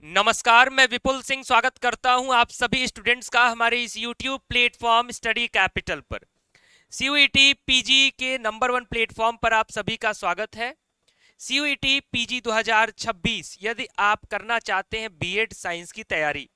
नमस्कार, मैं विपुल सिंह स्वागत करता हूं आप सभी स्टूडेंट्स का हमारे इस YouTube प्लेटफॉर्म स्टडी कैपिटल पर। CUET पीजी के नंबर 1 प्लेटफॉर्म पर आप सभी का स्वागत है। CUET पीजी 2026 यदि आप करना चाहते हैं बीएड साइंस की तैयारी,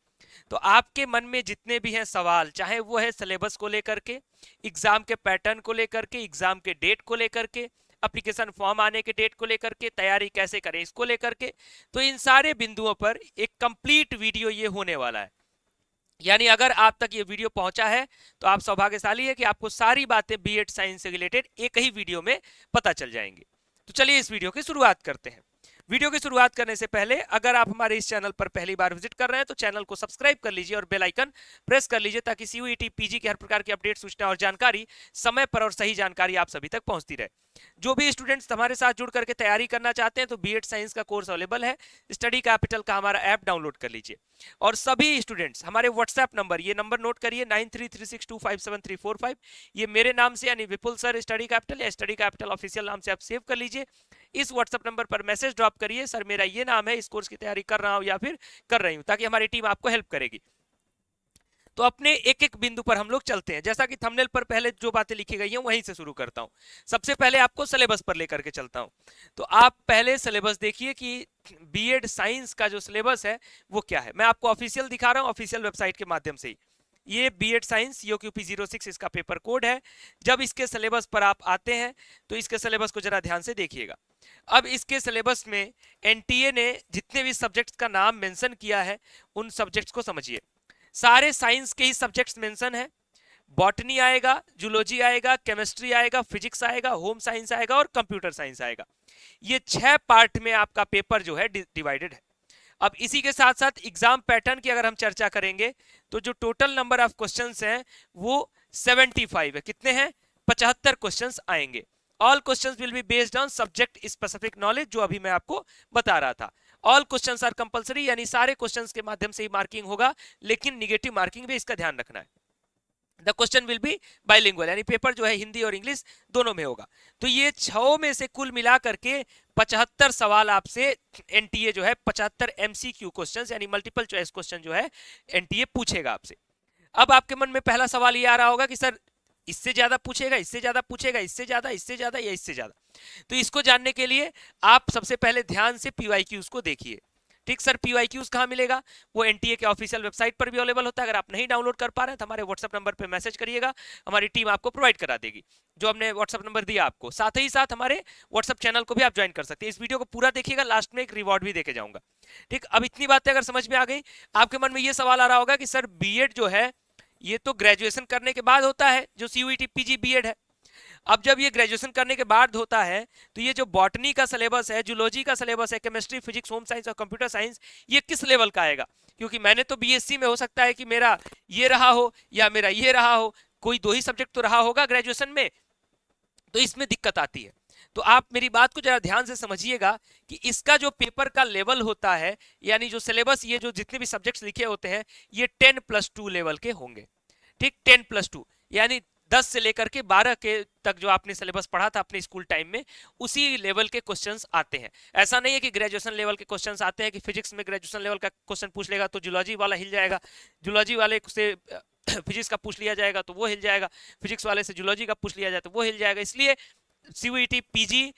तो आपके मन में जितने भी हैं सवाल, चाहे वो है सिलेबस को लेकर के, एग्जाम के पैटर्न को लेकर के, एग्जाम के डेट को लेकर के, एप्लीकेशन फॉर्म आने के डेट को लेकर के, तैयारी कैसे करें इसको लेकर के, तो इन सारे बिंदुओं पर एक कंप्लीट वीडियो ये होने वाला है। यानी अगर आप तक ये वीडियो पहुंचा है तो आप सौभाग्यशाली है कि आपको सारी बातें बीएड साइंस से रिलेटेड एक ही वीडियो में पता चल जाएंगी। तो चलिए इस वीडियो की शुरुआत करते हैं। वीडियो की शुरुआत करने से पहले अगर आप हमारे इस चैनल पर पहली बार विजिट कर रहे हैं तो चैनल को सब्सक्राइब कर लीजिए और बेल आइकन प्रेस कर लीजिए ताकि CUET पीजी की हर प्रकार की अपडेट, सूचना और जानकारी समय पर और सही जानकारी आप सभी तक पहुंचती रहे। जो भी स्टूडेंट्स हमारे साथ जुड़ करके तैयारी करना चाहते हैं तो बीएड साइंस का कोर्स अवेलेबल है। स्टडी कैपिटल का हमारा ऐप डाउनलोड कर लीजिए और सभी स्टूडेंट्स हमारे व्हाट्सएप नंबर, ये नंबर नोट करिए 9336257345, ये मेरे नाम से यानी विपुल सर स्टडी कैपिटल या स्टडी कैपिटल ऑफिशियल नाम से आप सेव कर लीजिए। इस व्हाट्सएप नंबर पर मैसेज ड्रॉप करिए, सर मेरा ये नाम है, इस कोर्स की तैयारी कर रहा हूं या फिर कर रही हूं, ताकि हमारी टीम आपको हेल्प करेगी। तो अपने एक एक बिंदु पर हम लोग चलते हैं। जैसा कि थंबनेल पर पहले जो बातें लिखी गई हैं वहीं से शुरू करता हूं। सबसे पहले आपको सिलेबस पर लेकर के चलता हूं। तो आप पहले सिलेबस देखिए कि बीएड साइंस का जो सिलेबस है वो क्या है। मैं आपको ऑफिशियल दिखा रहा हूं, ऑफिशियल वेबसाइट के माध्यम से ही। ये बीएड साइंस COQP06 इसका पेपर कोड है। जब इसके सिलेबस पर आप आते हैं तो इसके सिलेबस को जरा ध्यान से देखिएगा। अब इसके सिलेबस में एनटीए ने जितने भी सब्जेक्ट्स का नाम मेंशन किया है उन सब्जेक्ट्स को समझिए। सारे साइंस के ही सब्जेक्ट्स मेंशन है। बॉटनी आएगा, जूलॉजी आएगा, केमिस्ट्री आएगा, फिजिक्स आएगा, होम साइंस आएगा और कंप्यूटर साइंस आएगा। ये 6 पार्ट में आपका पेपर जो है डिवाइडेड है। अब इसी के साथ साथ एग्जाम पैटर्न की अगर हम चर्चा करेंगे तो जो टोटल नंबर ऑफ क्वेश्चंस हैं वो 75 है। कितने हैं? 75 क्वेश्चंस आएंगे। All questions will be based on subject specific knowledge, जो अभी मैं आपको बता रहा था। ऑल क्वेश्चंस आर कंपलसरी, यानी सारे क्वेश्चंस के माध्यम से ही मार्किंग होगा, लेकिन निगेटिव मार्किंग भी इसका ध्यान रखना है। The question will be bilingual, यानी पेपर जो है हिंदी और इंग्लिश दोनों में होगा। तो ये 6 में से कुल मिला करके 75 सवाल आपसे एनटीए जो है 75 MCQ क्वेश्चंस यानी मल्टीपल चॉइस क्वेश्चन जो है एनटीए पूछेगा आपसे। अब आपके मन में पहला सवाल ये आ रहा होगा कि सर इससे ज्यादा पूछेगा, इससे ज्यादा पूछेगा, इससे ज्यादा, इससे ज्यादा या इससे ज्यादा। तो इसको जानने के लिए आप सबसे पहले ध्यान से PYQs को देखिए। ठीक सर, PYQs कहाँ मिलेगा? वो एनटीए के ऑफिशियल वेबसाइट पर भी अवेलेबल होता है। अगर आप नहीं डाउनलोड कर पा रहे हैं तो हमारे व्हाट्सएप नंबर पे मैसेज करिएगा, हमारी टीम आपको प्रोवाइड करा देगी जो हमने व्हाट्सएप नंबर दिया आपको। साथ ही साथ हमारे व्हाट्सएप चैनल को भी आप ज्वाइन कर सकते हैं। इस वीडियो को पूरा देखिएगा, लास्ट में एक रिवॉर्ड भी देके जाऊंगा। ठीक, अब इतनी बातें अगर समझ में आ गई, आपके मन में ये सवाल आ रहा होगा कि सर बीएड जो है ये तो ग्रेजुएशन करने के बाद होता है, जो CUET PG बीएड है। अब जब ये ग्रेजुएशन करने के बाद होता है तो ये जो बॉटनी का सिलेबस है, जूलॉजी का सिलेबस है, केमिस्ट्री, फिजिक्स, होम साइंस और कंप्यूटर साइंस, ये किस लेवल का आएगा? क्योंकि मैंने तो बीएससी में, हो सकता है कि मेरा ये रहा हो या मेरा ये रहा हो, कोई 2 ही सब्जेक्ट तो रहा होगा ग्रेजुएशन में, तो इसमें दिक्कत आती है। तो आप मेरी बात को जरा ध्यान से समझिएगा कि इसका जो पेपर का लेवल होता है, यानी जो सिलेबस, ये जो जितने भी सब्जेक्ट्स लिखे होते हैं, ये 10+2 लेवल के होंगे। ठीक, 10+2 यानी 10 से लेकर के 12 के तक जो आपने सिलेबस पढ़ा था अपने स्कूल टाइम में, उसी लेवल के क्वेश्चंस आते हैं। ऐसा नहीं है कि ग्रेजुएशन लेवल के क्वेश्चंस आते हैं कि फिजिक्स में ग्रेजुएशन लेवल का क्वेश्चन पूछ लेगा तो जूलॉजी वाला हिल जाएगा, जूलॉजी वाले से फिजिक्स का पूछ लिया जाएगा तो वो हिल जाएगा, फिजिक्स वाले से जूलॉजी का पूछ लिया जाए तो वो हिल जाएगा। इसलिए CUET PG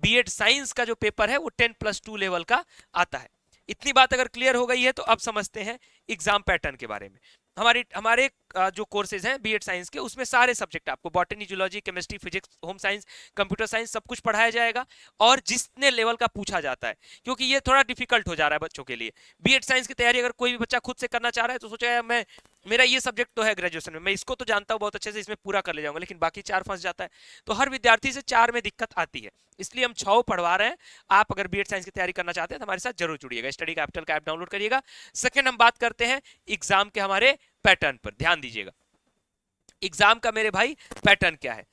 बीएड साइंस का जो पेपर है वो 10+2 लेवल का आता है। इतनी बात अगर क्लियर हो गई है तो अब समझते हैं एग्जाम पैटर्न के बारे में। हमारे जो कोर्सेज हैं बीएड साइंस के, उसमें सारे सब्जेक्ट आपको botany, zoology, chemistry, physics, home science, computer science सब कुछ पढ़ाया जाएगा और जितने लेवल का पूछा जाता है, क्योंकि ये थोड़ा डिफिकल्ट हो जा रहा है बच्चों के लिए। बीएड साइंस की तैयारी अगर कोई भी बच्चा खुद से करना चाह रहा है तो सोचेगा मैं, मेरा ये सब्जेक्ट तो है ग्रेजुएशन में, मैं इसको तो जानता हूँ बहुत अच्छे से, इसमें पूरा कर ले जाऊंगा, लेकिन बाकी 4 फंस जाता है। तो हर विद्यार्थी से 4 में दिक्कत आती है, इसलिए हम 6 पढ़वा रहे हैं। आप अगर बीएड साइंस की तैयारी करना चाहते हैं तो हमारे साथ जरूर जुड़िएगा, स्टडी कैपिटल का ऐप डाउनलोड करिएगा। सेकंड, हम बात करते हैं एग्जाम के हमारे पैटर्न पर। ध्यान दीजिएगा, एग्जाम का मेरे भाई पैटर्न क्या है।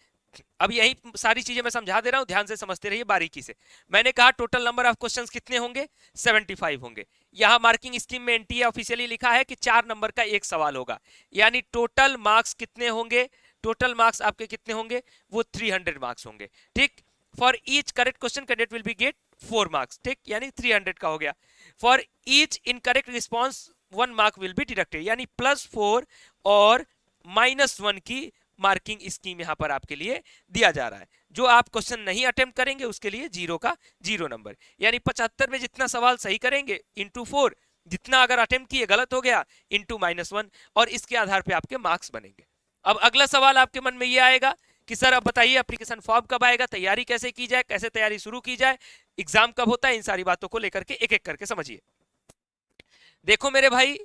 अब यही सारी चीजें मैं समझा दे रहा हूं, ध्यान से समझते रहिए बारीकी से। मैंने कहा टोटल नंबर ऑफ क्वेश्चंस कितने होंगे? 75 होंगे। यहां मार्किंग स्कीम में एनटीए ऑफिशियली लिखा है कि 4 नंबर का एक सवाल होगा, यानी टोटल मार्क्स कितने होंगे? टोटल मार्क्स आपके कितने होंगे? वो 300 मार्क्स होंगे। ठीक, for each correct question candidate will be get 4 marks. ठीक, यानी 300 का हो गया। For each incorrect response 1 mark will be deducted, यानी +4 और -1 की मार्किंग स्कीम यहां पर आपके लिए दिया जा रहा है। जो आप क्वेश्चन नहीं अटेम्प्ट करेंगे उसके लिए 0 का 0 नंबर, यानी 75 में जितना सवाल सही करेंगे इंटू 4, जितना अगर अटेम्प्ट किए गलत हो गया इंटू -1, और इसके आधार पे आपके मार्क्स बनेंगे। अब अगला सवाल आपके मन में ये आएगा कि सर अब बताइए एप्लीकेशन फॉर्म कब आएगा, तैयारी कैसे की जाए, कैसे तैयारी शुरू की जाए, एग्जाम कब होता है, इन सारी बातों को लेकर के एक एक करके समझिए। देखो मेरे भाई,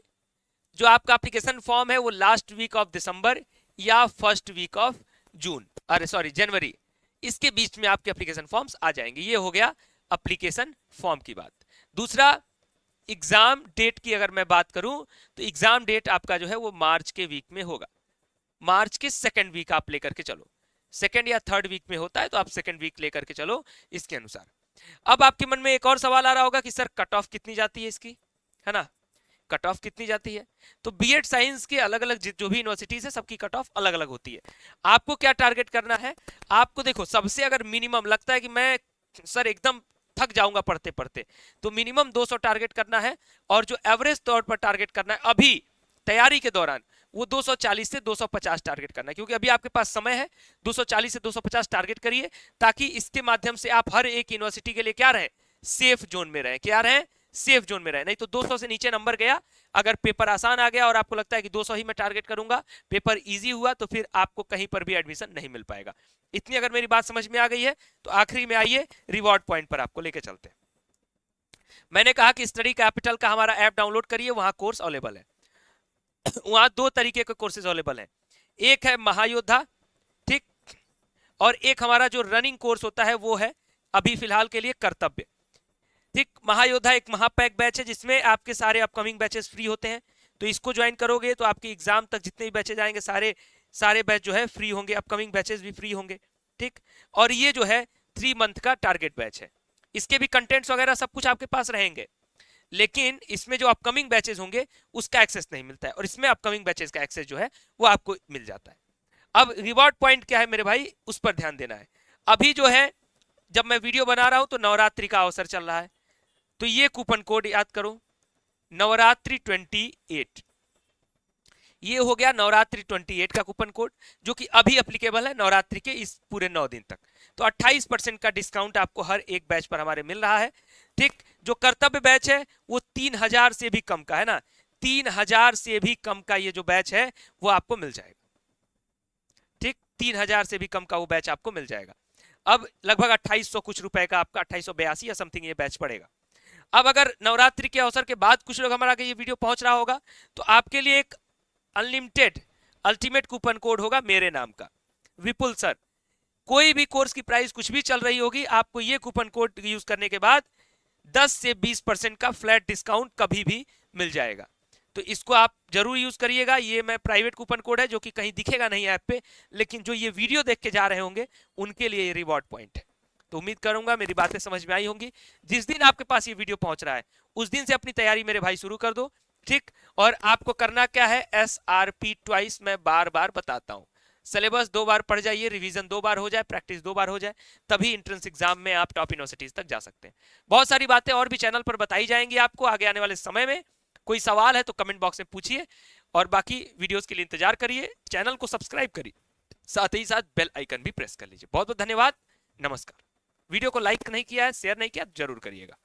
जो आपका एप्लीकेशन फॉर्म है वो लास्ट वीक ऑफ दिसंबर या फर्स्ट वीक ऑफ जून, अरे सॉरी जनवरी, इसके बीच में आपके एप्लीकेशन फॉर्म्स आ जाएंगे। ये हो गया एप्लीकेशन फॉर्म की बात। दूसरा, एग्जाम डेट की अगर मैं बात करूं तो एग्जाम डेट आपका जो है वो मार्च के वीक में होगा। मार्च के सेकंड वीक आप लेकर के चलो, सेकंड या थर्ड वीक में होता है तो आप सेकंड वीक लेकर के चलो इसके अनुसार। अब आपके मन में एक और सवाल आ रहा होगा कि सर कट ऑफ कितनी जाती है इसकी, है ना, कट ऑफ कितनी जाती है? तो बीएड साइंस के अलग अलग जो भी यूनिवर्सिटीज है सबकी कट ऑफ अलग अलग होती है। आपको क्या टारगेट करना है? आपको देखो, सबसे अगर मिनिमम लगता है कि मैं सर एकदम थक जाऊंगा पढ़ते पढ़ते, तो मिनिमम 200 टारगेट करना है, और जो एवरेज तौर पर टारगेट करना है अभी तैयारी के दौरान वो 240 से 250 टारगेट करना है, क्योंकि अभी आपके पास समय है। 240 से 250 टारगेट करिए, ताकि इसके माध्यम से आप हर एक यूनिवर्सिटी के लिए क्या रहे, सेफ जोन में रहे। क्या रहे? सेफ जोन में रहे। नहीं तो 200 से नीचे नंबर गया, अगर पेपर आसान आ गया और आपको लगता है कि 200 ही मैं टारगेट करूंगा, पेपर इजी हुआ, तो फिर आपको कहीं पर भी एडमिशन नहीं मिल पाएगा। इतनी अगर मेरी बात समझ में आ गई है तो आखिरी में आइए रिवॉर्ड पॉइंट पर आपको लेके चलते हैं। मैंने कहा कि स्टडी कैपिटल का हमारा ऐप डाउनलोड करिए, वहां कोर्स अवेलेबल है। वहां 2 तरीके के कोर्सेज अवेलेबल हैं, एक है महायोद्धा, ठीक, और एक हमारा जो रनिंग कोर्स होता है वो है अभी फिलहाल के लिए कर्तव्य, ठीक। महायोद्धा एक महापैक बैच है जिसमें आपके सारे अपकमिंग बैचेस फ्री होते हैं, तो इसको ज्वाइन करोगे तो आपके एग्जाम तक जितने भी बैचेज आएंगे सारे बैच जो है फ्री होंगे, अपकमिंग बैचेस भी फ्री होंगे, ठीक। और ये जो है 3 मंथ का टारगेट बैच है, इसके भी कंटेंट्स वगैरह सब कुछ आपके पास रहेंगे, लेकिन इसमें जो अपकमिंग बैचेस होंगे उसका एक्सेस नहीं मिलता है, और इसमें अपकमिंग बैचेस का एक्सेस जो है वो आपको मिल जाता है। अब रिवॉर्ड पॉइंट क्या है मेरे भाई, उस पर ध्यान देना है। अभी जो है जब मैं वीडियो बना रहा हूं तो नवरात्रि का अवसर चल रहा है, तो ये कूपन कोड याद करो, नवरात्रि 28, ये हो गया नवरात्रि 28 का कूपन कोड, जो कि अभी एप्लीकेबल है नवरात्रि के इस पूरे 9 दिन तक। तो 28% का डिस्काउंट आपको हर एक बैच पर हमारे मिल रहा है, ठीक। जो कर्तव्य बैच है वो 3000 से भी कम का है ना, 3000 से भी कम का ये जो बैच है वो आपको मिल जाएगा, ठीक। 3000 से भी कम का वो बैच आपको मिल जाएगा। अब लगभग 2800 कुछ रुपए का आपका 2882 या समथिंग ये बैच पड़ेगा। अब अगर नवरात्रि के अवसर के बाद कुछ लोग हमारा ये वीडियो पहुंच रहा होगा, तो आपके लिए एक अनलिमिटेड अल्टीमेट कूपन कोड होगा मेरे नाम का, विपुल सर। कोई भी कोर्स की प्राइस कुछ भी चल रही होगी, आपको ये कूपन कोड यूज करने के बाद 10 से 20% का फ्लैट डिस्काउंट कभी भी मिल जाएगा, तो इसको आप जरूर यूज करिएगा। ये मैं प्राइवेट कूपन कोड है जो कि कहीं दिखेगा नहीं ऐप पे, लेकिन जो ये वीडियो देख के जा रहे होंगे उनके लिए ये रिवॉर्ड पॉइंट है। तो उम्मीद करूंगा मेरी बातें समझ में आई होंगी। जिस दिन आपके पास ये वीडियो पहुंच रहा है उस दिन से अपनी तैयारी मेरे भाई शुरू कर दो, ठीक। और आपको करना क्या है, SRP ट्वाइस मैं बार बार बताता हूं, सिलेबस 2 बार पढ़ जाइए, रिवीजन 2 बार हो जाए, प्रैक्टिस 2 बार हो जाए, तभी एंट्रेंस एग्जाम में आप टॉप यूनिवर्सिटीज तक जा सकते हैं। बहुत सारी बातें और भी चैनल पर बताई जाएंगी आपको आगे आने वाले समय में। कोई सवाल है तो कमेंट बॉक्स में पूछिए, और बाकी वीडियोस के लिए इंतजार करिए। चैनल को सब्सक्राइब करिए, साथ ही साथ बेल आइकन भी प्रेस कर लीजिए। बहुत बहुत धन्यवाद, नमस्कार। वीडियो को लाइक नहीं किया है, शेयर नहीं किया, जरूर करिएगा।